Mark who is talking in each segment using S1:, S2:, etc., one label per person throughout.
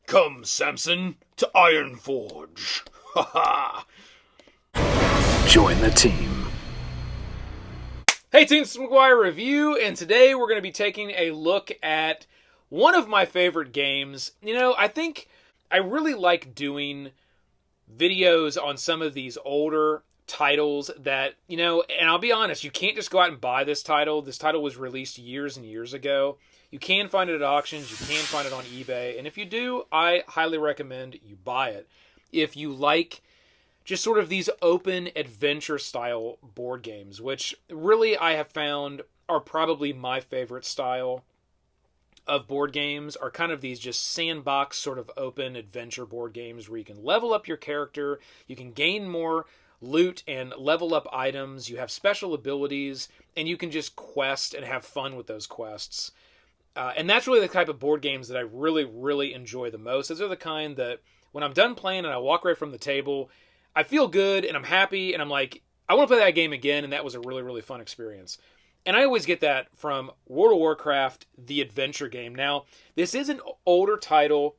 S1: Come, Samson, to Ironforge. Ha ha!
S2: Join the team.
S1: Hey team, it's McGuireReview, and today we're going to be taking a look at one of my favorite games. You know, I think I really like doing videos on some of these older titles that, you know, and I'll be honest, you can't just go out and buy this title. This title was released years and years ago. You can find it at auctions, you can find it on eBay, and if you do, I highly recommend you buy it. If you like just sort of these open adventure style board games, which really I have found are probably my favorite style of board games, are kind of these just sandbox sort of open adventure board games where you can level up your character, you can gain more loot and level up items, you have special abilities, and you can just quest and have fun with those quests. And that's really the type of board games that I really, really enjoy the most. Those are the kind that when I'm done playing and I walk away from the table, I feel good and I'm happy and I'm like, I want to play that game again, and that was a really, really fun experience. And I always get that from World of Warcraft, the adventure game. Now, this is an older title.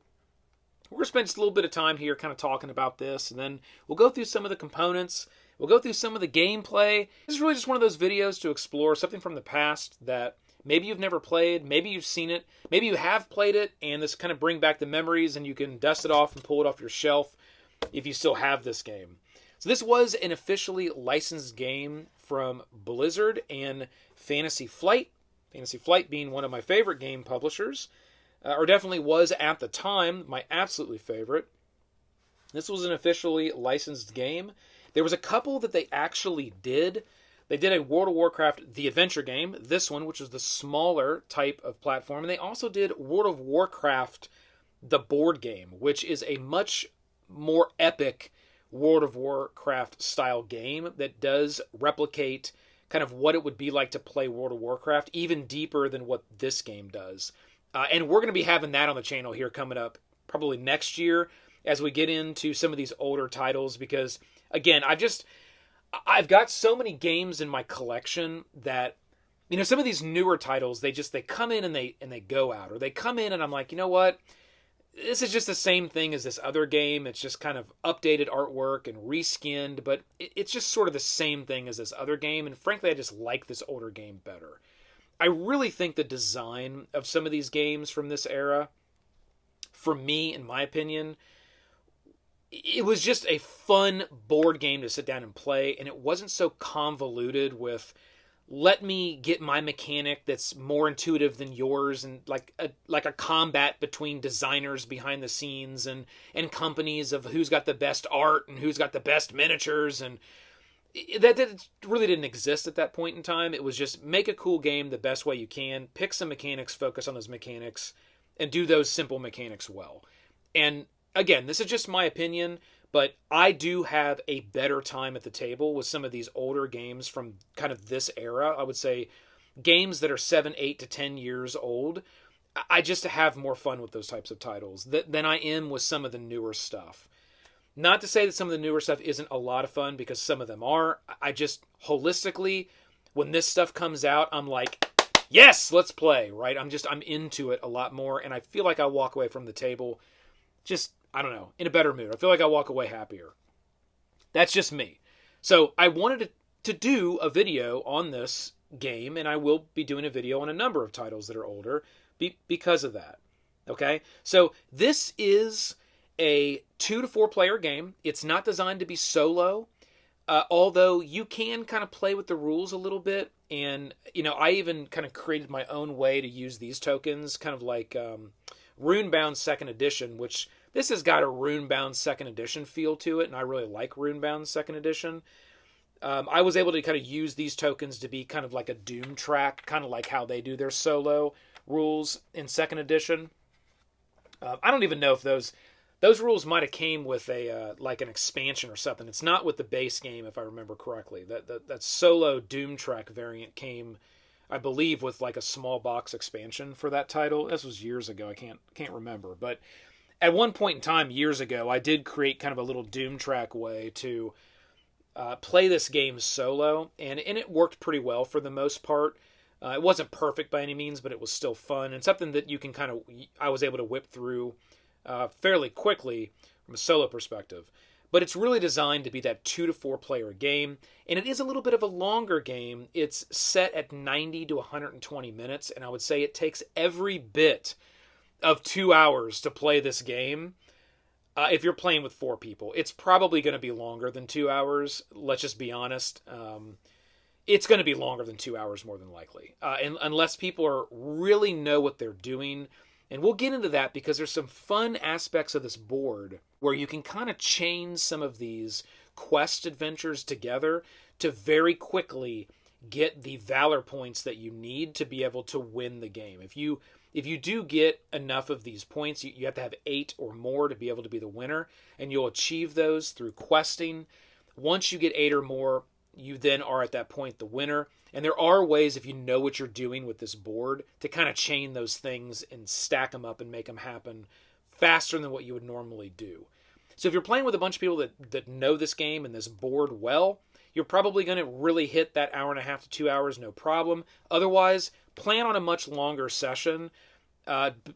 S1: We're going to spend just a little bit of time here kind of talking about this, and then we'll go through some of the components. We'll go through some of the gameplay. This is really just one of those videos to explore something from the past that maybe you've never played, maybe you've seen it, maybe you have played it, and this kind of bring back the memories, and you can dust it off and pull it off your shelf if you still have this game. So this was an officially licensed game from Blizzard and Fantasy Flight. Fantasy Flight being one of my favorite game publishers, or definitely was at the time my absolutely favorite. This was an officially licensed game. There was a couple that they actually did. They did a World of Warcraft, the adventure game, this one, which was the smaller type of platform. And they also did World of Warcraft, the board game, which is a much more epic World of Warcraft style game that does replicate kind of what it would be like to play World of Warcraft, even deeper than what this game does. And we're going to be having that on the channel here coming up probably next year as we get into some of these older titles, because, again, I've got so many games in my collection that, you know, some of these newer titles, they come in and they go out, or they come in and I'm like, you know what? This is just the same thing as this other game. It's just kind of updated artwork and reskinned, but it's just sort of the same thing as this other game. And frankly, I just like this older game better. I really think the design of some of these games from this era, for me, in my opinion, it was just a fun board game to sit down and play, and it wasn't so convoluted with, let me get my mechanic that's more intuitive than yours, and like a combat between designers behind the scenes and companies of who's got the best art and who's got the best miniatures, and that really didn't exist at that point in time. It was just make a cool game the best way you can, pick some mechanics, focus on those mechanics, and do those simple mechanics well. And again, this is just my opinion, but I do have a better time at the table with some of these older games from kind of this era. I would say games that are 7, 8 to 10 years old. I just have more fun with those types of titles than I am with some of the newer stuff. Not to say that some of the newer stuff isn't a lot of fun, because some of them are. I just, holistically, when this stuff comes out, I'm like, yes, let's play, right? I'm into it a lot more, and I feel like I walk away from the table just, I don't know, in a better mood. I feel like I walk away happier. That's just me. So I wanted to do a video on this game, and I will be doing a video on a number of titles that are older because of that. Okay? So this is a 2 to 4 player game. It's not designed to be solo, although you can kind of play with the rules a little bit. And, you know, I even kind of created my own way to use these tokens, kind of like Runebound 2nd Edition, which this has got a Runebound 2nd Edition feel to it, and I really like Runebound 2nd Edition. I was able to kind of use these tokens to be kind of like a Doom track, kind of like how they do their solo rules in 2nd Edition. I don't even know if those rules might have came with a like an expansion or something. It's not with the base game, if I remember correctly. That solo Doom track variant came, I believe, with like a small box expansion for that title. This was years ago. I can't remember, but at one point in time, years ago, I did create kind of a little Doom track way to play this game solo, and it worked pretty well for the most part. It wasn't perfect by any means, but it was still fun, and something that you can I was able to whip through fairly quickly from a solo perspective. But it's really designed to be that 2 to 4 player game, and it is a little bit of a longer game. It's set at 90 to 120 minutes, and I would say it takes every bit of 2 hours to play this game. If you're playing with 4 people, it's probably going to be longer than 2 hours. Let's just be honest. It's going to be longer than 2 hours, more than likely, and unless people really know what they're doing. And we'll get into that because there's some fun aspects of this board where you can kind of chain some of these quest adventures together to very quickly get the valor points that you need to be able to win the game. If you do get enough of these points, you have to have 8 or more to be able to be the winner, and you'll achieve those through questing. Once you get 8 or more, you then are at that point the winner. And there are ways, if you know what you're doing with this board, to kind of chain those things and stack them up and make them happen faster than what you would normally do. So if you're playing with a bunch of people that know this game and this board well, you're probably going to really hit that 1.5 to 2 hours, no problem. Otherwise, plan on a much longer session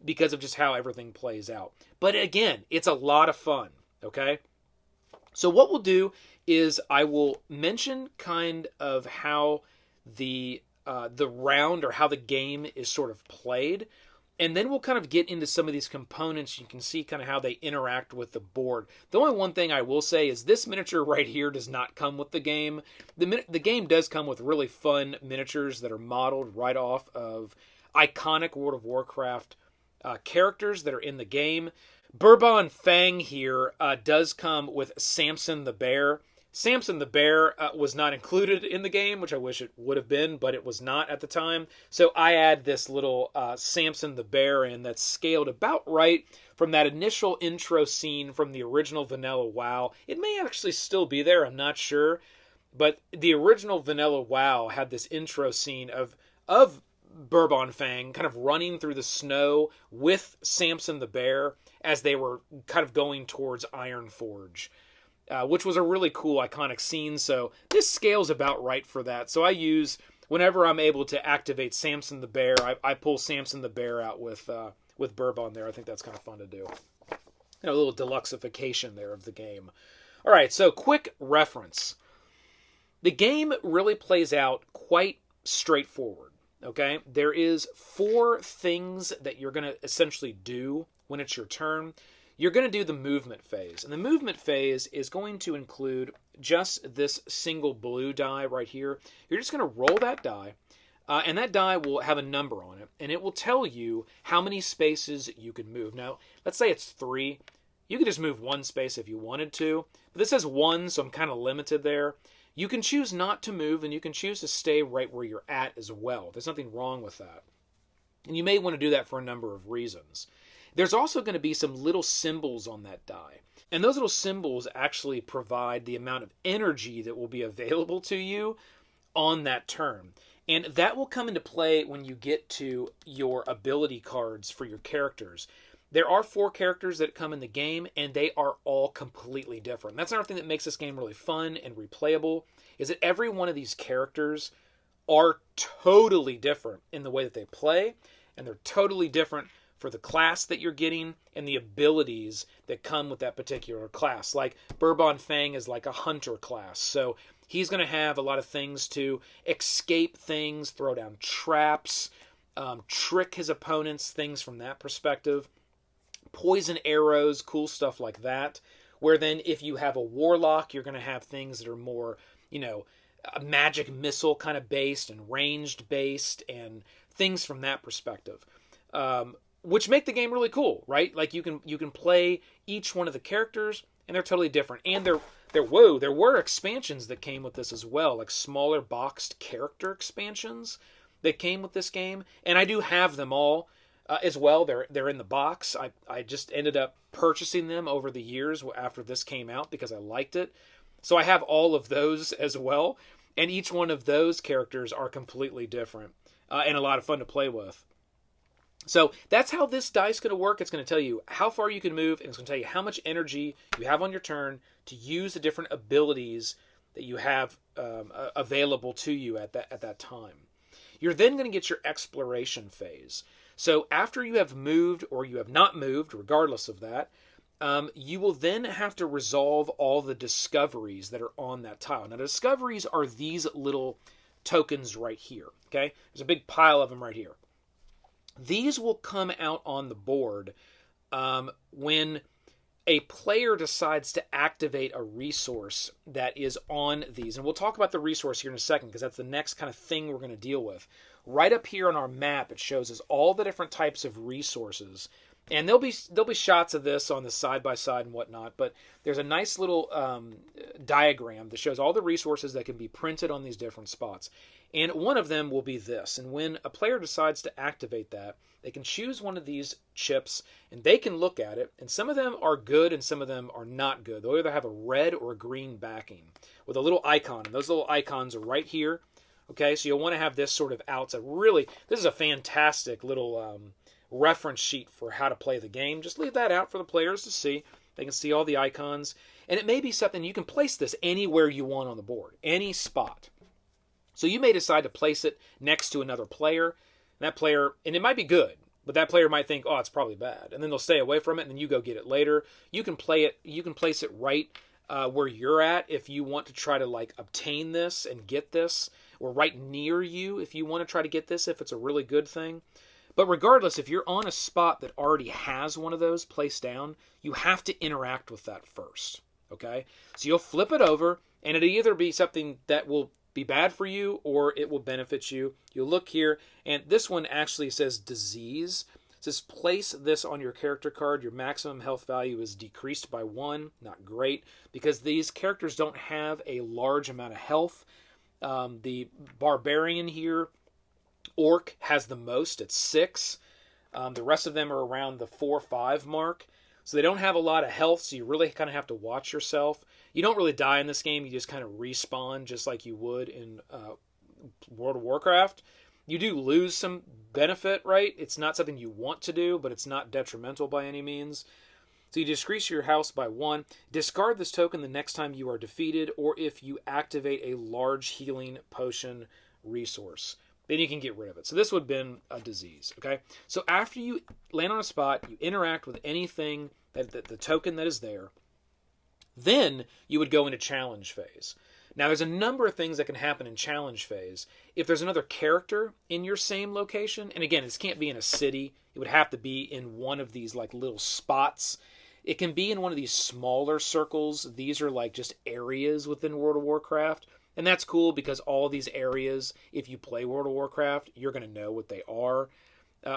S1: because of just how everything plays out. But again, it's a lot of fun, okay? So what we'll do is I will mention kind of how the round or how the game is sort of played, and then we'll kind of get into some of these components. You can see kind of how they interact with the board. The only one thing I will say is this miniature right here does not come with the game. The game does come with really fun miniatures that are modeled right off of iconic World of Warcraft characters that are in the game. Bourbon Fang here does come with Samson the Bear. Samson the Bear was not included in the game, which I wish it would have been, but it was not at the time. So I add this little Samson the Bear in that's scaled about right from that initial intro scene from the original Vanilla WoW. It may actually still be there, I'm not sure. But the original Vanilla WoW had this intro scene of Bourbon Fang kind of running through the snow with Samson the Bear as they were kind of going towards Ironforge. Which was a really cool, iconic scene, so this scales about right for that. So I use, whenever I'm able to activate Samson the Bear, I pull Samson the Bear out with Bourbon there. I think that's kind of fun to do. A little deluxeification there of the game. All right, so quick reference. The game really plays out quite straightforward, okay? There is 4 things that you're going to essentially do when it's your turn. You're going to do the movement phase. And the movement phase is going to include just this single blue die right here. You're just going to roll that die, and that die will have a number on it, and it will tell you how many spaces you can move. Now, let's say it's 3. You could just move 1 space if you wanted to, but this says 1, so I'm kind of limited there. You can choose not to move, and you can choose to stay right where you're at as well. There's nothing wrong with that. And you may want to do that for a number of reasons. There's also going to be some little symbols on that die. And those little symbols actually provide the amount of energy that will be available to you on that turn. And that will come into play when you get to your ability cards for your characters. There are 4 characters that come in the game, and they are all completely different. That's another thing that makes this game really fun and replayable, is that every one of these characters are totally different in the way that they play, and they're totally different for the class that you're getting and the abilities that come with that particular class. Like Bourbon Fang is like a hunter class, so he's going to have a lot of things to escape things, throw down traps, trick his opponents, things from that perspective. Poison arrows, cool stuff like that. Where then if you have a warlock, you're going to have things that are more, magic missile kind of based and ranged based and things from that perspective. Which make the game really cool, right? Like you can play each one of the characters, and they're totally different. And there were expansions that came with this as well, like smaller boxed character expansions that came with this game, and I do have them all as well. They're in the box. I just ended up purchasing them over the years after this came out because I liked it. So I have all of those as well, and each one of those characters are completely different and a lot of fun to play with. So that's how this dice is going to work. It's going to tell you how far you can move, and it's going to tell you how much energy you have on your turn to use the different abilities that you have available to you at that time. You're then going to get your exploration phase. So after you have moved or you have not moved, regardless of that, you will then have to resolve all the discoveries that are on that tile. Now, discoveries are these little tokens right here, okay? There's a big pile of them right here. These will come out on the board when a player decides to activate a resource that is on these. And we'll talk about the resource here in a second because that's the next kind of thing we're going to deal with. Right up here on our map, it shows us all the different types of resources. And there'll be shots of this on the side-by-side and whatnot, but there's a nice little diagram that shows all the resources that can be printed on these different spots. And one of them will be this. And when a player decides to activate that, they can choose one of these chips, and they can look at it. And some of them are good, and some of them are not good. They'll either have a red or a green backing with a little icon. And those little icons are right here. Okay, so you'll want to have this sort of out. So really, this is a fantastic little reference sheet for how to play the game. Just leave that out for the players to see. They can see all the icons. And it may be something you can place this anywhere you want on the board, any spot. So you may decide to place it next to another player. That player, and it might be good, but that player might think, oh, it's probably bad. And then they'll stay away from it, and then you go get it later. You can play it. You can place it right where you're at if you want to try to like obtain this and get this, or right near you if you want to try to get this if it's a really good thing. But regardless, if you're on a spot that already has one of those placed down, you have to interact with that first, okay? So you'll flip it over, and it'll either be something that will be bad for you or it will benefit you. You'll look here, and this one actually says disease. It says place this on your character card. Your maximum health value is decreased by 1. Not great, because these characters don't have a large amount of health. The barbarian here, Orc, has the most at 6. The rest of them are around the 4-5 mark. So they don't have a lot of health, so you really kind of have to watch yourself. You don't really die in this game. You just kind of respawn just like you would in World of Warcraft. You do lose some benefit, right? It's not something you want to do, but it's not detrimental by any means. So you decrease your health by 1. Discard this token the next time you are defeated, or if you activate a large healing potion resource. Then you can get rid of it. So this would have been a disease, okay? So after you land on a spot, you interact with anything, the token that is there, then you would go into challenge phase. Now, there's a number of things that can happen in challenge phase. If there's another character in your same location, and again, this can't be in a city. It would have to be in one of these like little spots. It can be in one of these smaller circles. These are like just areas within World of Warcraft. And that's cool because all these areas, if you play World of Warcraft, you're going to know what they are,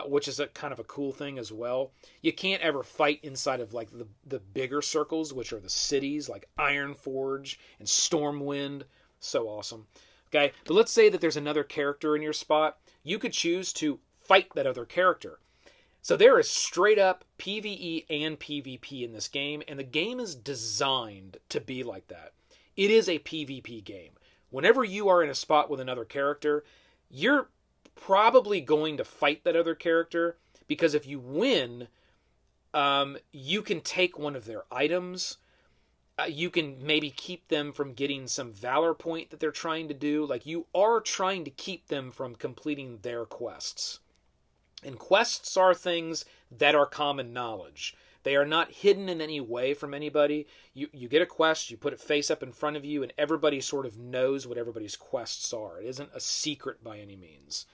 S1: which is a kind of a cool thing as well. You can't ever fight inside of like the bigger circles, which are the cities like Ironforge and Stormwind. So awesome. Okay, but let's say that there's another character in your spot. You could choose to fight that other character. So there is straight up PvE and PvP in this game, and the game is designed to be like that. It is a PvP game. Whenever you are in a spot with another character, you're probably going to fight that other character, because if you win, you can take one of their items. You can maybe keep them from getting some valor point that they're trying to do. Like, you are trying to keep them from completing their quests. And quests are things that are common knowledge. They are not hidden in any way from anybody. You get a quest, you put it face up in front of you, and everybody sort of knows what everybody's quests are. It isn't a secret by any means.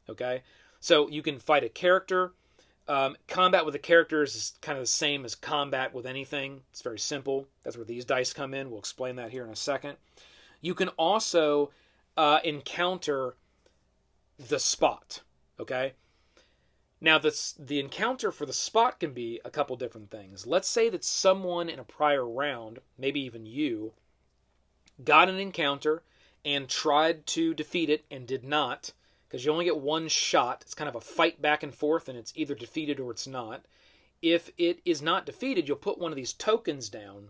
S1: Okay? So you can fight a character. Combat with the characters is kind of the same as combat with anything. It's very simple. That's where these dice come in. We'll explain that here in a second. You can also encounter the spot. Okay? Now, the encounter for the spot can be a couple different things. Let's say that someone in a prior round, maybe even you, got an encounter and tried to defeat it and did not, because you only get one shot. It's kind of a fight back and forth, and it's either defeated or it's not. If it is not defeated, you'll put one of these tokens down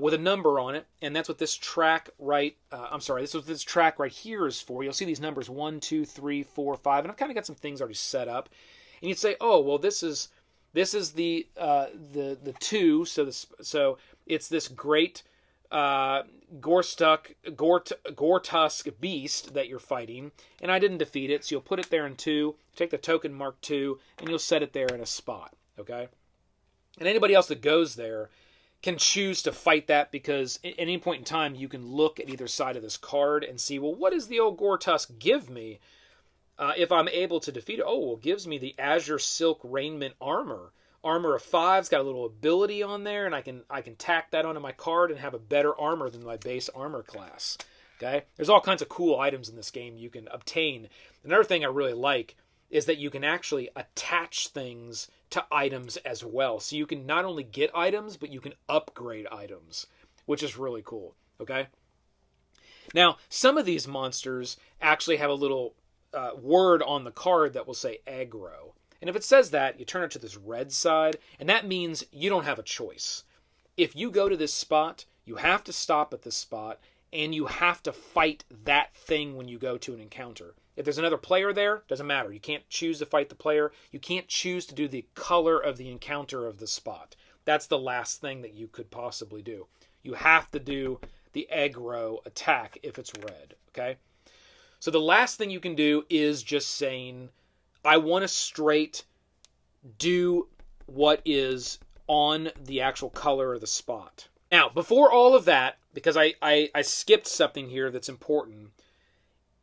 S1: with a number on it, and that's what this track this is what this track right here is for. You'll see these numbers 1, 2, 3, 4, 5, and I've kind of got some things already set up. And you'd say, oh, well, this is the 2, so it's this great Gortusk beast that you're fighting, and I didn't defeat it, so you'll put it there in 2, take the token mark 2, and you'll set it there in a spot, okay? And anybody else that goes there can choose to fight that, because at any point in time you can look at either side of this card and see, well, what does the old Gortusk give me if I'm able to defeat it? Oh, well, it gives me the Azure Silk Raiment Armor. Armor of 5's got a little ability on there, and I can tack that onto my card and have a better armor than my base armor class. Okay? There's all kinds of cool items in this game you can obtain. Another thing I really like is that you can actually attach things to items as well. So you can not only get items, but you can upgrade items, which is really cool. Okay? Now, some of these monsters actually have a little word on the card that will say aggro. And if it says that, you turn it to this red side, and that means you don't have a choice. If you go to this spot, you have to stop at this spot, and you have to fight that thing when you go to an encounter. If there's another player there, doesn't matter. You can't choose to fight the player. You can't choose to do the color of the encounter of the spot. That's the last thing that you could possibly do. You have to do the aggro attack if it's red, okay? So the last thing you can do is just saying, I want to straight do what is on the actual color of the spot. Now, before all of that, because I skipped something here that's important,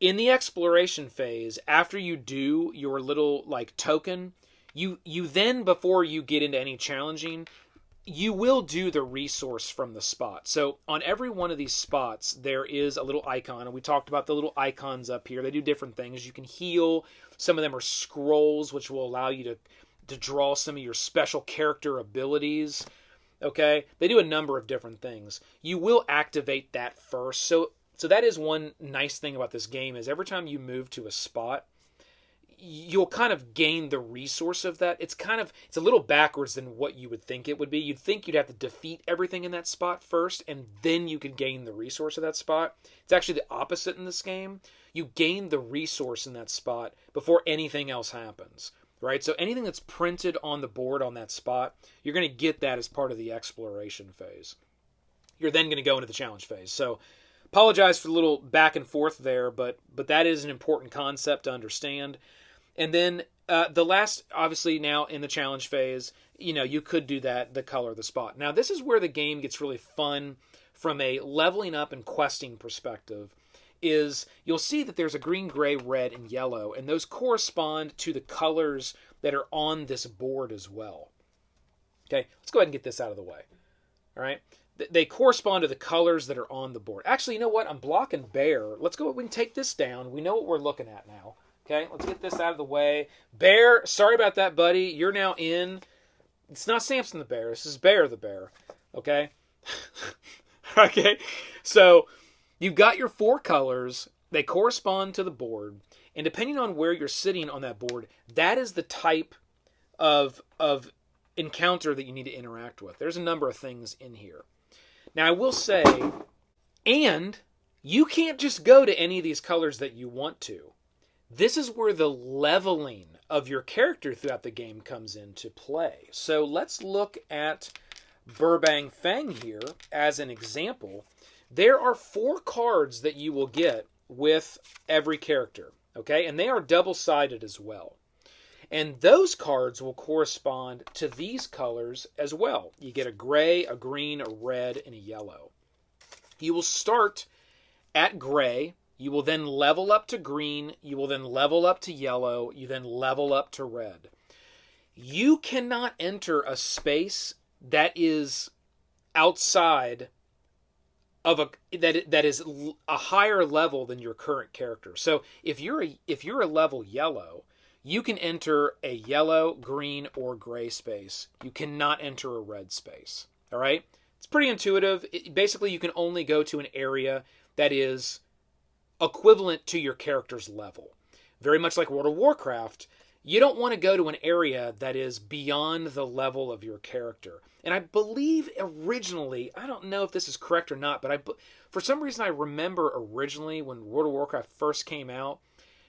S1: in the exploration phase, after you do your little token, you then, before you get into any challenging, you will do the resource from the spot. So on every one of these spots, there is a little icon, and we talked about the little icons up here. They do different things. You can heal. Some of them are scrolls, which will allow you to draw some of your special character abilities. Okay? They do a number of different things. You will activate that first. So that is one nice thing about this game, is every time you move to a spot, you'll kind of gain the resource of that. It's a little backwards than what you would think it would be. You'd think you'd have to defeat everything in that spot first, and then you could gain the resource of that spot. It's actually the opposite in this game. You gain the resource in that spot before anything else happens, right? So anything that's printed on the board on that spot, you're going to get that as part of the exploration phase. You're then going to go into the challenge phase. So apologize for the little back and forth there, but that is an important concept to understand. And then the last, obviously now in the challenge phase, you could do that, the color of the spot. Now this is where the game gets really fun from a leveling up and questing perspective, is you'll see that there's a green, gray, red, and yellow, and those correspond to the colors that are on this board as well. Okay, let's go ahead and get this out of the way. All right, they correspond to the colors that are on the board. Actually, you know what? I'm blocking Bear. Let's go. We can take this down. We know what we're looking at now. Okay, let's get this out of the way. Bear, sorry about that, buddy. You're now in. It's not Samson the Bear. This is Bear the Bear. Okay? Okay? So, you've got your 4 colors. They correspond to the board. And depending on where you're sitting on that board, that is the type of encounter that you need to interact with. There's a number of things in here. Now, I will say, and you can't just go to any of these colors that you want to. This is where the leveling of your character throughout the game comes into play. So let's look at Burbang Fang here as an example. There are 4 cards that you will get with every character, okay? And they are double-sided as well. And those cards will correspond to these colors as well. You get a gray, a green, a red, and a yellow. You will start at gray. You will then level up to green. You will then level up to yellow. You then level up to red. You cannot enter a space that is outside of that is a higher level than your current character. So if you're a level yellow, you can enter a yellow, green, or gray space. You cannot enter a red space. All right? It's pretty intuitive. Basically, you can only go to an area that is equivalent to your character's level. Very much like World of Warcraft, you don't want to go to an area that is beyond the level of your character. And I believe originally, I don't know if this is correct or not, but for some reason I remember originally when World of Warcraft first came out,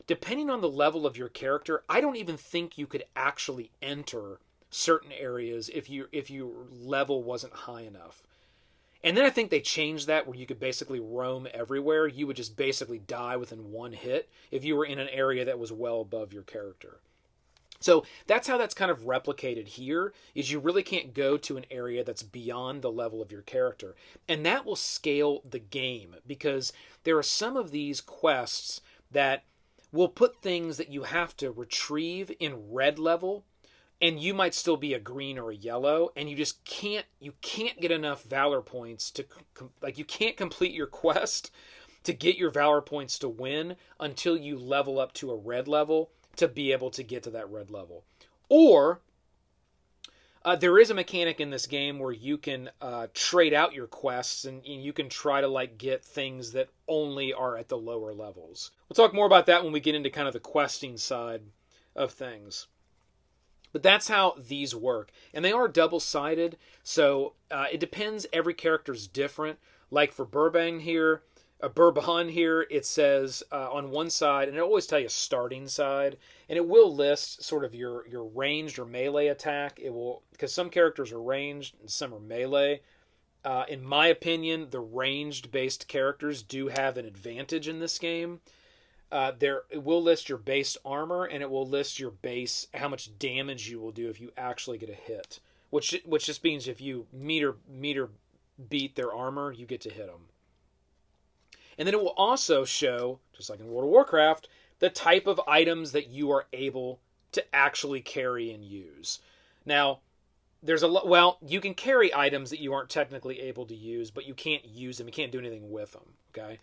S1: depending on the level of your character, I don't even think you could actually enter certain areas if your level wasn't high enough. And then I think they changed that where you could basically roam everywhere. You would just basically die within one hit if you were in an area that was well above your character. So that's how that's kind of replicated here, is you really can't go to an area that's beyond the level of your character. And that will scale the game, because there are some of these quests that will put things that you have to retrieve in red level, and you might still be a green or a yellow, and you can't get enough valor points to, like, you can't complete your quest to get your valor points to win until you level up to a red level to be able to get to that red level. Or there is a mechanic in this game where you can trade out your quests, and you can try to, like, get things that only are at the lower levels. We'll talk more about that when we get into kind of the questing side of things. But that's how these work. And they are double-sided, so it depends. Every character's different. Like for Bourbon here, it says on one side, and it'll always tell you starting side, and it will list sort of your ranged or melee attack. It will, because some characters are ranged and some are melee. In my opinion, the ranged-based characters do have an advantage in this game. It will list your base armor, and it will list your base, how much damage you will do if you actually get a hit. Which just means if you meter beat their armor, you get to hit them. And then it will also show, just like in World of Warcraft, the type of items that you are able to actually carry and use. Now, there's you can carry items that you aren't technically able to use, but you can't use them. You can't do anything with them, okay?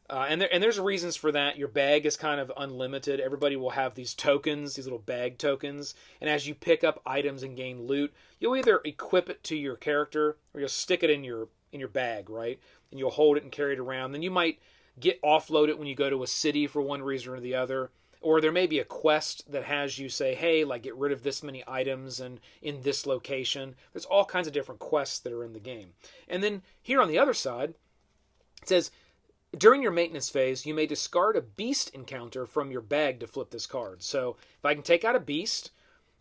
S1: And there's reasons for that. Your bag is kind of unlimited. Everybody will have these tokens, these little bag tokens. And as you pick up items and gain loot, you'll either equip it to your character or you'll stick it in your bag, right? And you'll hold it and carry it around. Then you might offload it when you go to a city for one reason or the other. Or there may be a quest that has you say, hey, like, get rid of this many items and in this location. There's all kinds of different quests that are in the game. And then here on the other side, it says, during your maintenance phase, you may discard a beast encounter from your bag to flip this card. So if I can take out a beast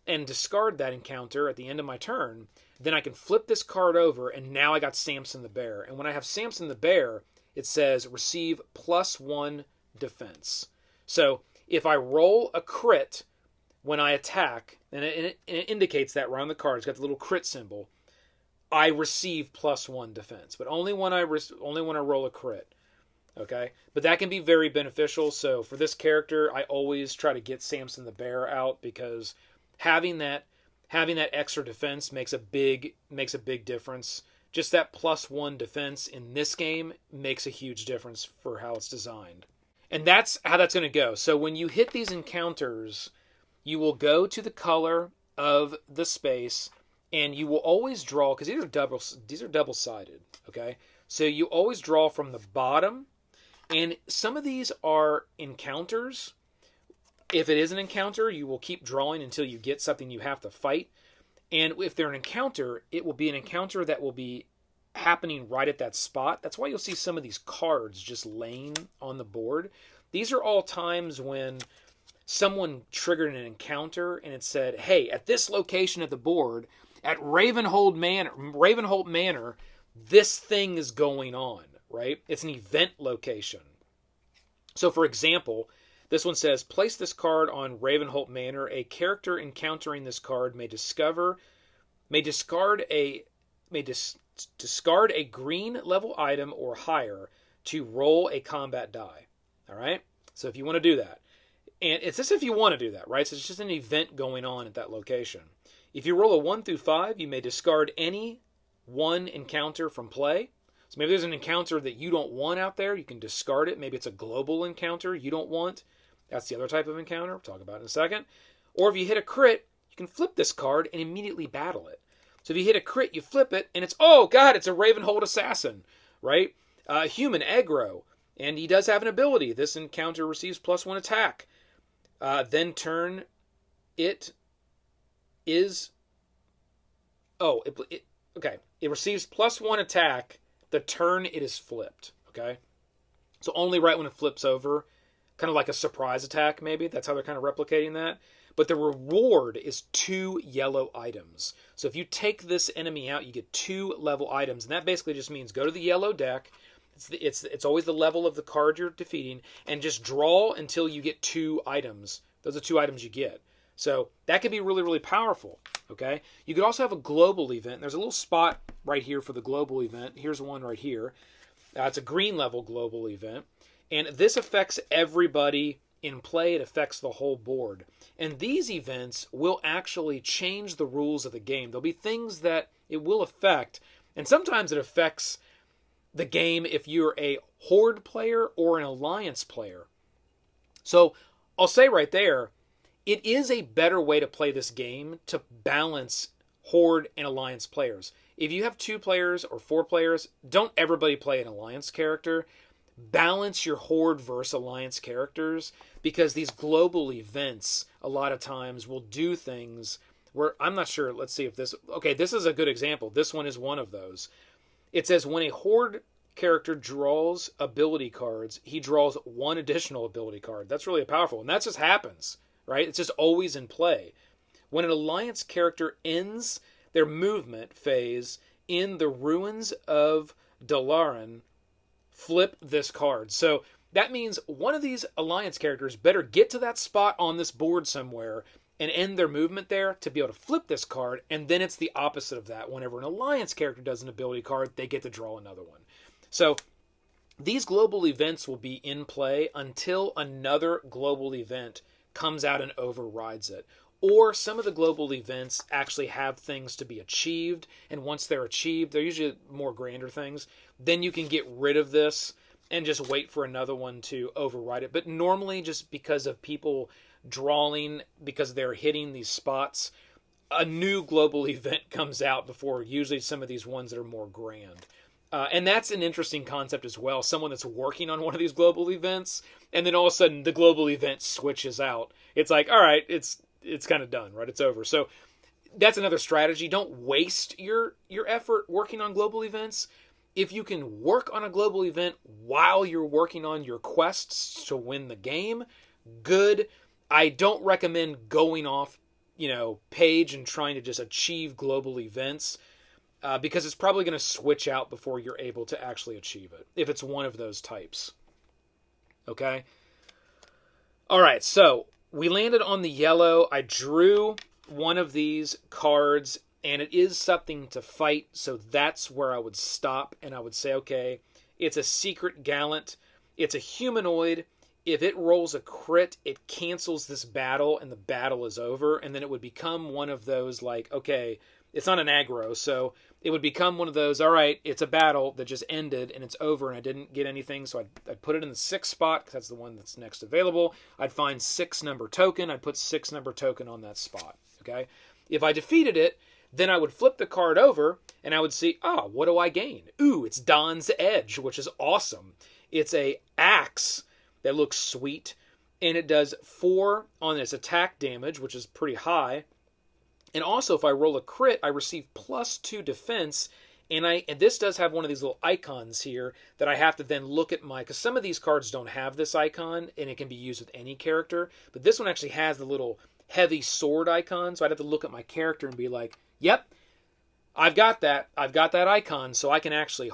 S1: and discard that encounter at the end of my turn, then I can flip this card over, and now I got Samson the Bear. And when I have Samson the Bear, it says receive +1 defense. So if I roll a crit when I attack, and it indicates that right on the card, it's got the little crit symbol, I receive +1 defense. But only when I roll a crit. Okay, but that can be very beneficial. So for this character, I always try to get Samson the Bear out, because having that extra defense makes a big difference. Just that +1 defense in this game makes a huge difference for how it's designed. And that's how that's going to go. So when you hit these encounters, you will go to the color of the space, and you will always draw, because these are double-sided. Okay, so you always draw from the bottom. And some of these are encounters. If it is an encounter, you will keep drawing until you get something you have to fight. And if they're an encounter, it will be an encounter that will be happening right at that spot. That's why you'll see some of these cards just laying on the board. These are all times when someone triggered an encounter and it said, hey, at this location at the board, at Ravenhold Manor, this thing is going on. Right? It's an event location. So for example, this one says, place this card on Ravenhold Manor. A character encountering this card may discard a green level item or higher to roll a combat die. All right? So if you want to do that. And it's just if you want to do that, right? So it's just an event going on at that location. If you roll a 1 through 5, you may discard any one encounter from play. So maybe there's an encounter that you don't want out there. You can discard it. Maybe it's a global encounter you don't want. That's the other type of encounter. We'll talk about it in a second. Or if you hit a crit, you can flip this card and immediately battle it. So if you hit a crit, you flip it, and it's, oh, God, it's a Ravenhold Assassin, right? Human aggro. And he does have an ability. This encounter receives +1 attack. Then turn it is... Oh, okay. It receives +1 attack the turn it is flipped, okay? So only right when it flips over, kind of like a surprise attack maybe. That's how they're kind of replicating that. but the reward is 2 yellow items. So if you take this enemy out, you get 2 level items, and that basically just means go to the yellow deck. It's always the level of the card you're defeating, and just draw until you get 2 items. Those are 2 items you get. So that could be really, really powerful. Okay. You could also have a global event. There's a little spot right here for the global event. Here's one right here. It's a green level global event, and this affects everybody in play. It affects the whole board. And these events will actually change the rules of the game. There'll be things that it will affect, and sometimes it affects the game if you're a Horde player or an Alliance player. So I'll say right there, it is a better way to play this game to balance Horde and Alliance players. If you have 2 players or 4 players, don't everybody play an Alliance character. Balance your Horde versus Alliance characters, because these global events a lot of times will do things where, I'm not sure, let's see if this, okay, this is a good example. This one is one of those. It says when a Horde character draws ability cards, he draws 1 additional ability card. That's really powerful, and that just happens, right? It's just always in play. When an Alliance character ends their movement phase in the ruins of Dalaran, flip this card. So that means one of these Alliance characters better get to that spot on this board somewhere and end their movement there to be able to flip this card, and then it's the opposite of that. Whenever an Alliance character does an ability card, they get to draw another one. So these global events will be in play until another global event comes out and overrides it. Or some of the global events actually have things to be achieved, and once they're achieved, they're usually more grander things, then you can get rid of this and just wait for another one to override it. But normally, just because of people drawing, because they're hitting these spots, a new global event comes out before usually some of these ones that are more grand. And that's an interesting concept as well. Someone that's working on one of these global events, and then all of a sudden the global event switches out. It's like, all right, it's kind of done, right? It's over. So that's another strategy. Don't waste your effort working on global events. If you can work on a global event while you're working on your quests to win the game, good. I don't recommend going off, page and trying to just achieve global events, because it's probably going to switch out before you're able to actually achieve it, if it's one of those types. Okay? All right, so we landed on the yellow. I drew one of these cards, and it is something to fight, so that's where I would stop, and I would say, okay, it's a secret gallant. It's a humanoid. If it rolls a crit, it cancels this battle, and the battle is over, and then it would become one of those, like, okay, it's not an aggro, so it would become one of those, all right, it's a battle that just ended, and it's over, and I didn't get anything, so I'd put it in the 6th spot, because that's the one that's next available. I'd find 6 number token. I'd put 6 number token on that spot, okay? If I defeated it, then I would flip the card over, and I would see, what do I gain? Ooh, it's Don's Edge, which is awesome. It's a axe that looks sweet, and it does 4 on its attack damage, which is pretty high. And also, if I roll a crit, I receive +2 defense, and this does have one of these little icons here that I have to then look at because some of these cards don't have this icon, and it can be used with any character, but this one actually has the little heavy sword icon, so I'd have to look at my character and be like, yep, I've got that icon, so I can actually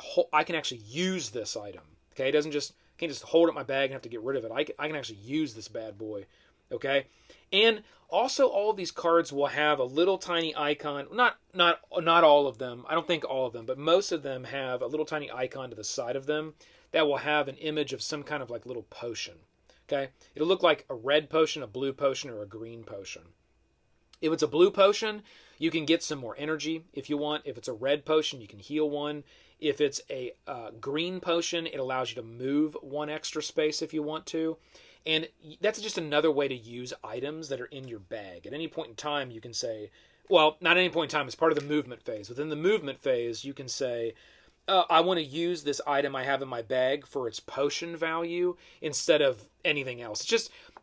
S1: use this item. Okay, it doesn't just can't just hold it in my bag and have to get rid of it. I can actually use this bad boy. Okay, and also all of these cards will have a little tiny icon. Not all of them. I don't think all of them, but most of them have a little tiny icon to the side of them that will have an image of some kind of like little potion. Okay, it'll look like a red potion, a blue potion, or a green potion. If it's a blue potion, you can get some more energy if you want. If it's a red potion, you can heal 1. If it's a green potion, it allows you to move 1 extra space if you want to. And that's just another way to use items that are in your bag. At any point in time, you can say, well, not at any point in time, it's part of the movement phase. Within the movement phase, you can say, I want to use this item I have in my bag for its potion value instead of anything else.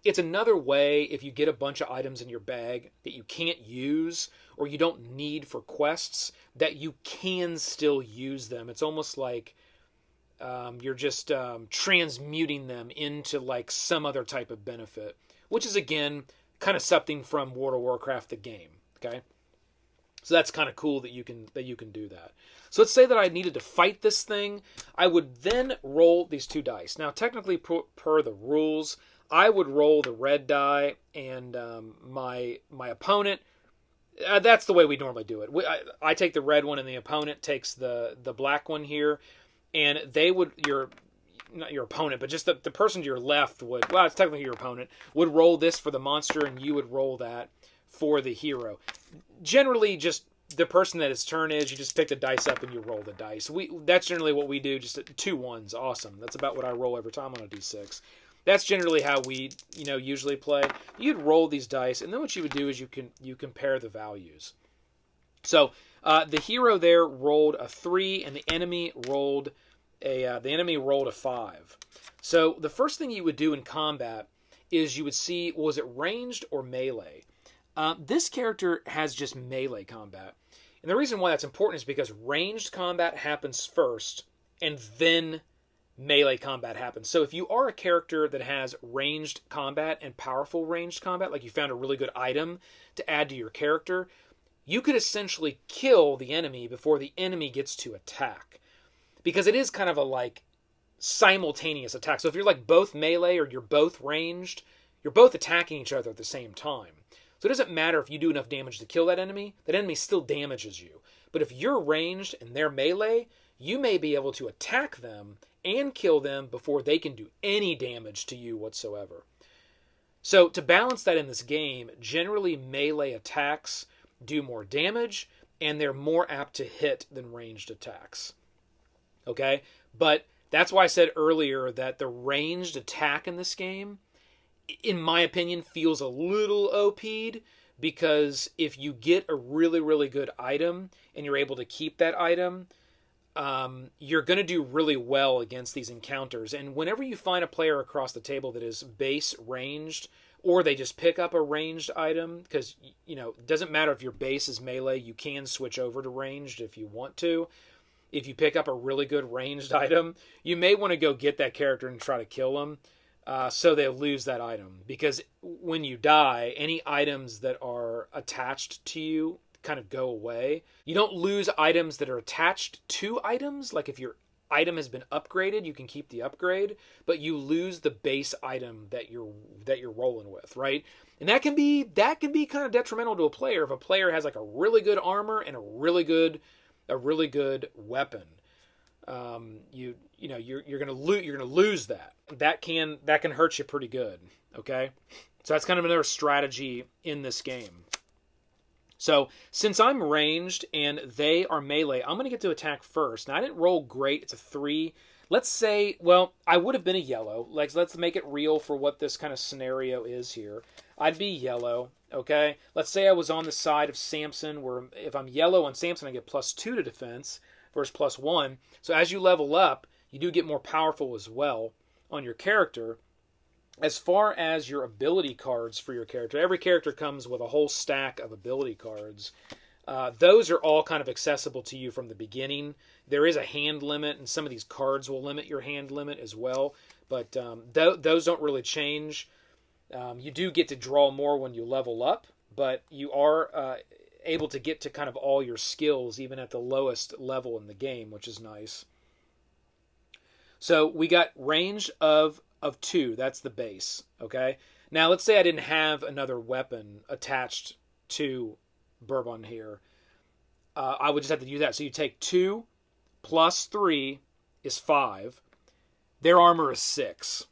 S1: It's another way, if you get a bunch of items in your bag that you can't use or you don't need for quests, that you can still use them. It's almost like you're just transmuting them into like some other type of benefit, which is, again, kind of something from World of Warcraft the game. Okay, so that's kind of cool that you can do that. So let's say that I needed to fight this thing. I would then roll these 2 dice. Now, technically, per the rules, I would roll the red die, and my opponent. That's the way we normally do it. I take the red one, and the opponent takes the black one here, and they would not your opponent, but just the person to your left would. Well, it's technically your opponent would roll this for the monster, and you would roll that for the hero. Generally, just the person that his turn is, you just pick the dice up and you roll the dice. That's generally what we do. Just 2 ones, awesome. That's about what I roll every time on a d6. That's generally how we, usually play. You'd roll these dice, and then what you would do is you compare the values. So the hero there rolled a 3, and the enemy rolled a 5. So the first thing you would do in combat is you would see, was it ranged or melee? This character has just melee combat. And the reason why that's important is because ranged combat happens first, and then melee combat happens. So if you are a character that has ranged combat and powerful ranged combat, like you found a really good item to add to your character, you could essentially kill the enemy before the enemy gets to attack. Because it is kind of a simultaneous attack. So if you're both melee or you're both ranged, you're both attacking each other at the same time. So it doesn't matter if you do enough damage to kill that enemy still damages you. But if you're ranged and they're melee, you may be able to attack them and kill them before they can do any damage to you whatsoever. So to balance that in this game, generally melee attacks do more damage, and they're more apt to hit than ranged attacks. Okay? But that's why I said earlier that the ranged attack in this game, in my opinion, feels a little OP'd, because if you get a really, really good item and you're able to keep that item, you're going to do really well against these encounters. And whenever you find a player across the table that is base ranged, or they just pick up a ranged item, because, it doesn't matter if your base is melee, you can switch over to ranged if you want to. If you pick up a really good ranged item, you may want to go get that character and try to kill them, so they'll lose that item. Because when you die, any items that are attached to you kind of go away. You don't lose items that are attached to items. Like if your item has been upgraded, you can keep the upgrade, but you lose the base item that you're rolling with, right? And that can be kind of detrimental to a player if a player has a really good armor and a really good weapon. You're gonna lose that. That can hurt you pretty good. Okay, so that's kind of another strategy in this game. So since I'm ranged and they are melee, I'm gonna get to attack first. Now I didn't roll great. It's a 3. Let's say, well, I would have been a yellow. Let's make it real for what this kind of scenario is here. I'd be yellow. Okay, let's say I was on the side of Samson, where if I'm yellow on Samson, I get +2 to defense versus +1. So as you level up, you do get more powerful as well on your character. As far as your ability cards for your character, every character comes with a whole stack of ability cards. Those are all kind of accessible to you from the beginning. There is a hand limit, and some of these cards will limit your hand limit as well. But those don't really change. You do get to draw more when you level up, but you are able to get to kind of all your skills even at the lowest level in the game, which is nice. So we got range of 2. That's the base. Okay. Now let's say I didn't have another weapon attached to Bourbon here. I would just have to use that. So you take 2 plus 3 is 5. Their armor is 6.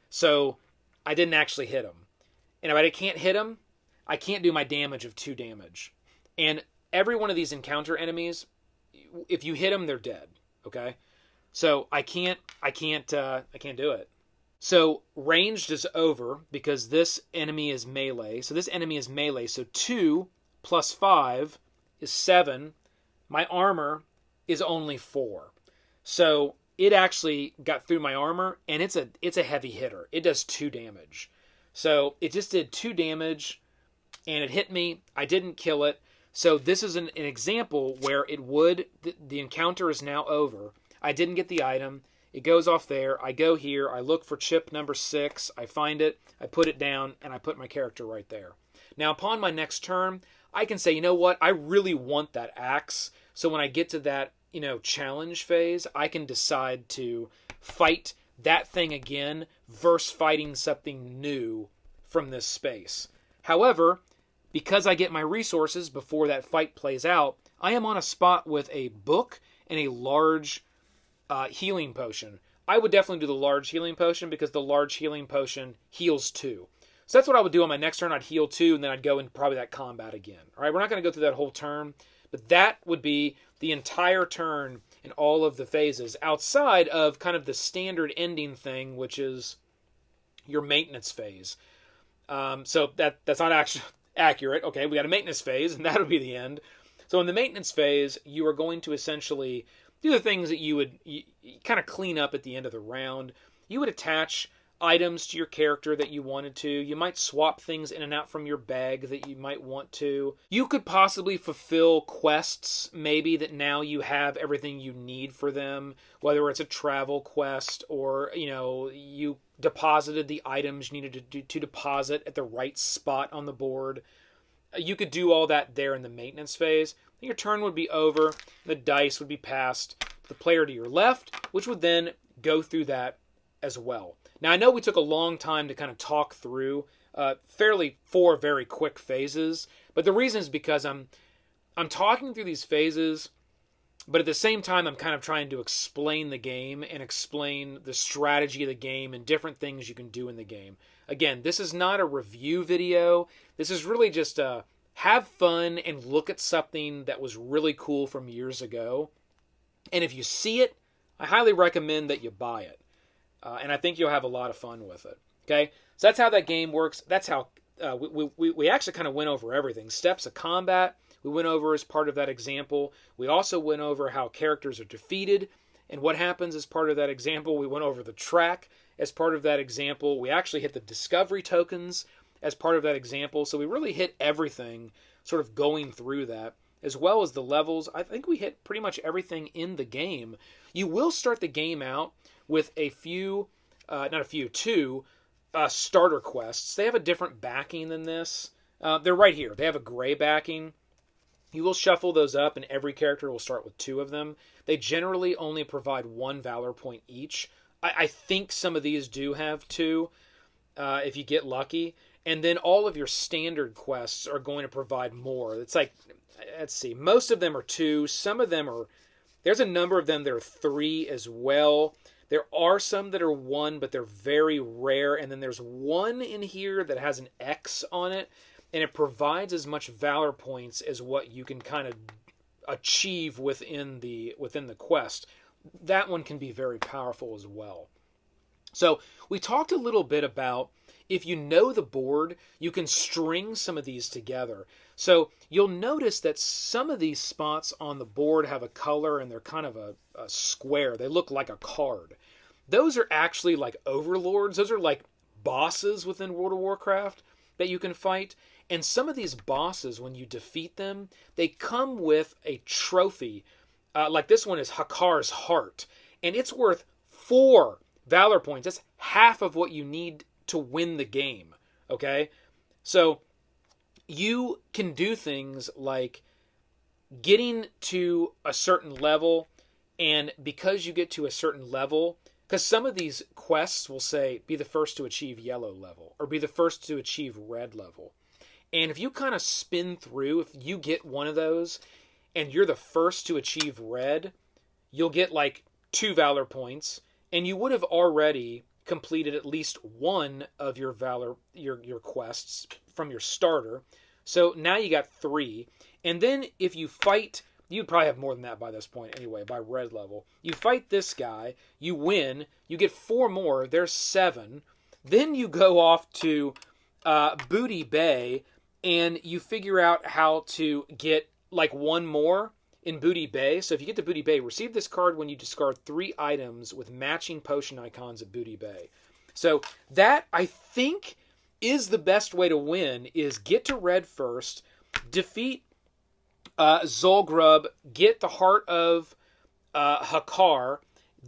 S1: So I didn't actually hit him. And if I can't hit him, I can't do my damage of 2 damage. And every one of these encounter enemies, if you hit them, they're dead. Okay. So I can't do it. So ranged is over because this enemy is melee. So this enemy is melee. So 2 plus 5 is 7. My armor is only 4. So it actually got through my armor, and it's a heavy hitter. It does 2 damage. So it just did 2 damage, and it hit me. I didn't kill it. So this is an example where the encounter is now over. I didn't get the item. It goes off there. I go here. I look for chip number 6. I find it. I put it down, and I put my character right there. Now, upon my next turn, I can say, you know what? I really want that axe. So when I get to that, challenge phase, I can decide to fight that thing again versus fighting something new from this space. However, because I get my resources before that fight plays out, I am on a spot with a book and a large healing potion. I would definitely do the large healing potion because the large healing potion heals 2. So that's what I would do on my next turn. I'd heal 2, and then I'd go into probably that combat again. All right, we're not going to go through that whole turn, but that would be the entire turn in all of the phases outside of kind of the standard ending thing, which is your maintenance phase. So that's not actually accurate. Okay, we got a maintenance phase, and that would be the end. So in the maintenance phase, you are going to essentially do the things that you kind of clean up at the end of the round. You would attach items to your character that you wanted to. You might swap things in and out from your bag that you might want to. You could possibly fulfill quests, maybe that now you have everything you need for them, whether it's a travel quest or, you deposited the items you needed to deposit at the right spot on the board. You could do all that there in the maintenance phase. Your turn would be over. The dice would be passed to the player to your left, which would then go through that as well. Now, I know we took a long time to kind of talk through 4 very quick phases, but the reason is because I'm talking through these phases, but at the same time, I'm kind of trying to explain the game and explain the strategy of the game and different things you can do in the game. Again, this is not a review video. This is really just a have fun and look at something that was really cool from years ago. And if you see it, I highly recommend that you buy it. And I think you'll have a lot of fun with it. Okay, so that's how that game works. That's how we actually kind of went over everything. Steps of combat, we went over as part of that example. We also went over how characters are defeated and what happens as part of that example. We went over the track as part of that example. We actually hit the discovery tokens as part of that example. So we really hit everything sort of going through that, as well as the levels. I think we hit pretty much everything in the game. You will start the game out with two starter quests. They have a different backing than this. They're right here. They have a gray backing. You will shuffle those up, and every character will start with 2 of them. They generally only provide 1 valor point each. I think some of these do have 2, if you get lucky. And then all of your standard quests are going to provide more. It's like, let's see, most of them are 2. Some of them are, there's a number of them that are 3 as well. There are some that are 1, but they're very rare. And then there's one in here that has an X on it, and it provides as much valor points as what you can kind of achieve within the quest. That one can be very powerful as well. So we talked a little bit about, if you know the board, you can string some of these together. So you'll notice that some of these spots on the board have a color, and they're kind of a square. They look like a card. Those are actually like overlords. Those are like bosses within World of Warcraft that you can fight. And some of these bosses, when you defeat them, they come with a trophy. Like this one is Hakar's Heart. And it's worth 4 valor points. That's half of what you need to win the game. Okay? So you can do things like getting to a certain level, and because you get to a certain level, because some of these quests will say, be the first to achieve yellow level, or be the first to achieve red level. And if you kind of spin through, if you get one of those, and you're the first to achieve red, you'll get like 2 valor points, and you would have already completed at least one of your valor, your quests from your starter. So now you got 3. And then if you fight, you'd probably have more than that by this point anyway, by red level. You fight this guy, you win, you get 4 more, there's 7. Then you go off to Booty Bay, and you figure out how to get like 1 more in Booty Bay. So if you get to Booty Bay, receive this card when you discard 3 items with matching potion icons at Booty Bay. So that, I think, is the best way to win, is get to red first, defeat Zulgrub, get the Heart of Hakar,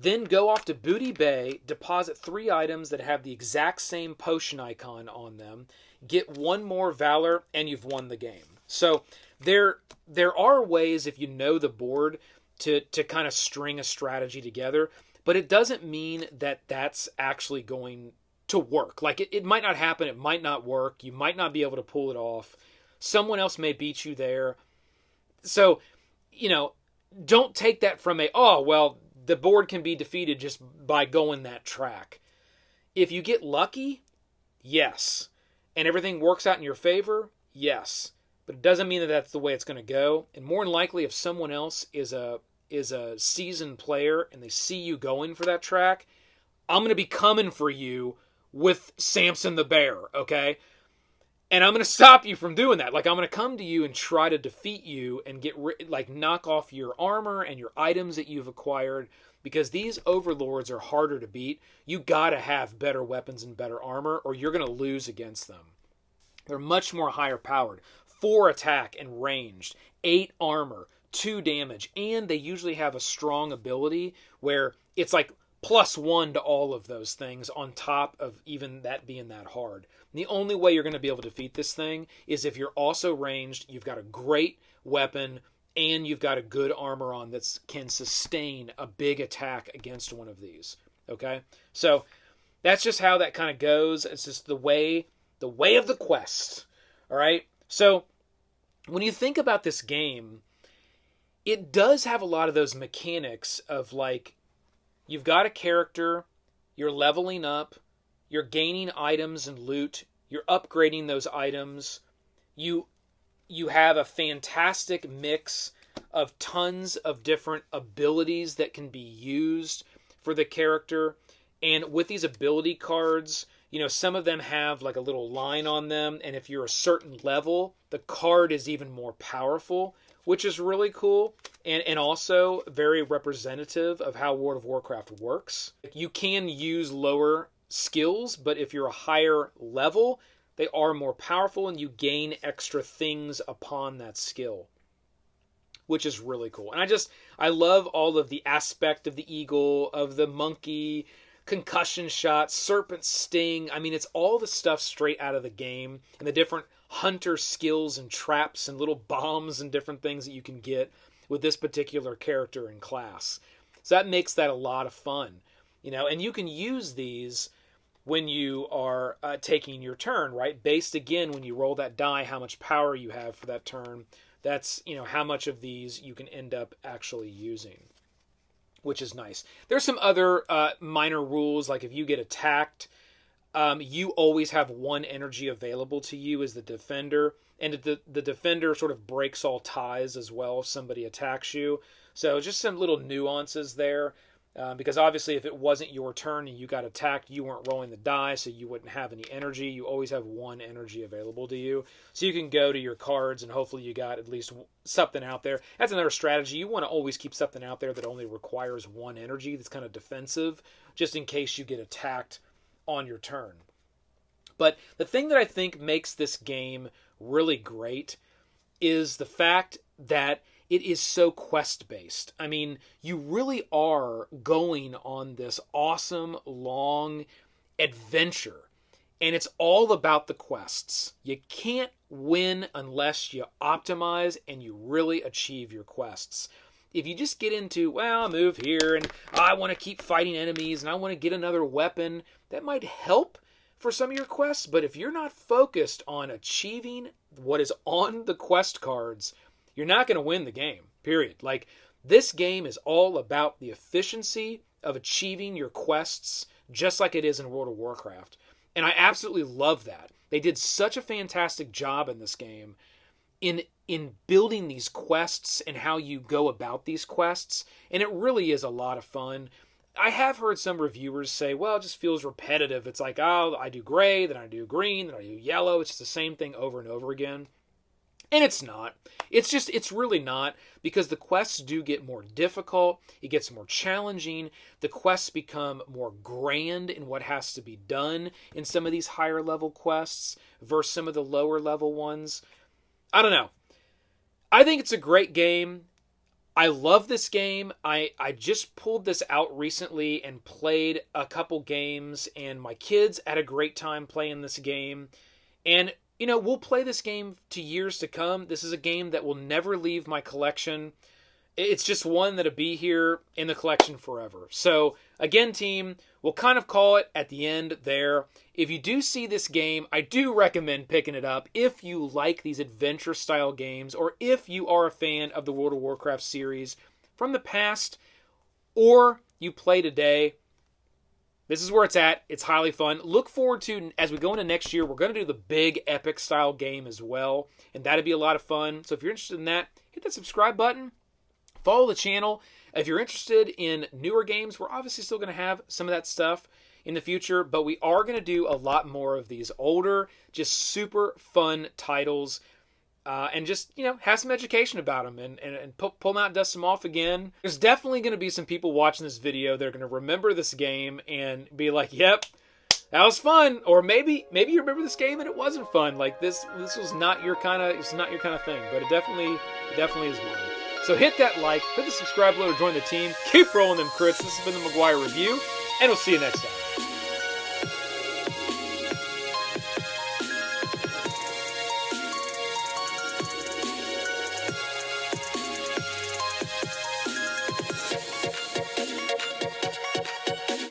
S1: Then go off to Booty Bay, deposit 3 items that have the exact same potion icon on them, get 1 more Valor, and you've won the game. So there are ways, if you know the board, to kind of string a strategy together, but it doesn't mean that that's actually going to work. Like, it might not happen, it might not work, you might not be able to pull it off, someone else may beat you there. So, don't take that from the board can be defeated just by going that track. If you get lucky, yes. And everything works out in your favor, yes. But it doesn't mean that that's the way it's going to go. And more than likely, if someone else is a seasoned player and they see you going for that track, I'm going to be coming for you with Samson the Bear, okay? And I'm going to stop you from doing that. Like, I'm going to come to you and try to defeat you and knock off your armor and your items that you've acquired, because these overlords are harder to beat. You got to have better weapons and better armor, or you're going to lose against them. They're much more higher powered. 4 attack and ranged, 8 armor, 2 damage, and they usually have a strong ability where it's like +1 to all of those things on top of even that being that hard. And the only way you're going to be able to defeat this thing is if you're also ranged, you've got a great weapon, and you've got a good armor on that can sustain a big attack against one of these. Okay? So that's just how that kind of goes. It's just the way of the quest. All right? So when you think about this game, it does have a lot of those mechanics of, like, you've got a character, you're leveling up, you're gaining items and loot, you're upgrading those items, you have a fantastic mix of tons of different abilities that can be used for the character. And with these ability cards, some of them have like a little line on them, and if you're a certain level, the card is even more powerful, which is really cool, and also very representative of how World of Warcraft works. You can use lower skills, but if you're a higher level, they are more powerful, and you gain extra things upon that skill, which is really cool. And I love all of the aspect of the eagle, of the monkey, concussion shot, serpent sting. I mean, it's all the stuff straight out of the game, and the different hunter skills and traps and little bombs and different things that you can get with this particular character and class. So that makes that a lot of fun, and you can use these when you are taking your turn, right? Based, again, when you roll that die, how much power you have for that turn. That's, how much of these you can end up actually using, which is nice. There's some other minor rules, like if you get attacked, you always have 1 energy available to you as the defender, and the defender sort of breaks all ties as well if somebody attacks you. So just some little nuances there, because obviously if it wasn't your turn and you got attacked, you weren't rolling the die, so you wouldn't have any energy. You always have 1 energy available to you. So you can go to your cards and hopefully you got at least something out there. That's another strategy. You want to always keep something out there that only requires 1 energy, that's kind of defensive, just in case you get attacked on your turn. But the thing that I think makes this game really great is the fact that it is so quest-based. I mean, you really are going on this awesome, long adventure, and it's all about the quests. You can't win unless you optimize and you really achieve your quests. If you just get into, I move here, and I want to keep fighting enemies, and I want to get another weapon, that might help for some of your quests, but if you're not focused on achieving what is on the quest cards, you're not going to win the game, period. Like, this game is all about the efficiency of achieving your quests, just like it is in World of Warcraft. And I absolutely love that. They did such a fantastic job in this game in building these quests and how you go about these quests, and it really is a lot of fun. I have heard some reviewers say, well, it just feels repetitive. It's like, I do gray, then I do green, then I do yellow. It's just the same thing over and over again. And it's not. It's really not, because the quests do get more difficult. It gets more challenging. The quests become more grand in what has to be done in some of these higher level quests versus some of the lower level ones. I don't know. I think it's a great game. I love this game. I just pulled this out recently and played a couple games, and my kids had a great time playing this game. And, you know, we'll play this game to years to come. This is a game that will never leave my collection. It's just one that'll be here in the collection forever. So, again, team, we'll kind of call it at the end there. If you do see this game, I do recommend picking it up if you like these adventure-style games, or if you are a fan of the World of Warcraft series from the past, or you play today. This is where it's at. It's highly fun. Look forward to, as we go into next year, we're going to do the big epic-style game as well, and that'll be a lot of fun. So if you're interested in that, hit that subscribe button. Follow the channel. If you're interested in newer games, we're obviously still going to have some of that stuff in the future, but we are going to do a lot more of these older, just super fun titles, and just, you know, have some education about them and pull them out and dust them off again. There's definitely going to be some people watching this video that are going to remember this game and be like, yep, that was fun. Or maybe you remember this game and it wasn't fun. Like this was not your kind of thing, but it definitely is one. So hit that like, hit the subscribe button, join the team, keep rolling them crits. This has been the McGuire Review, and we'll see you next time.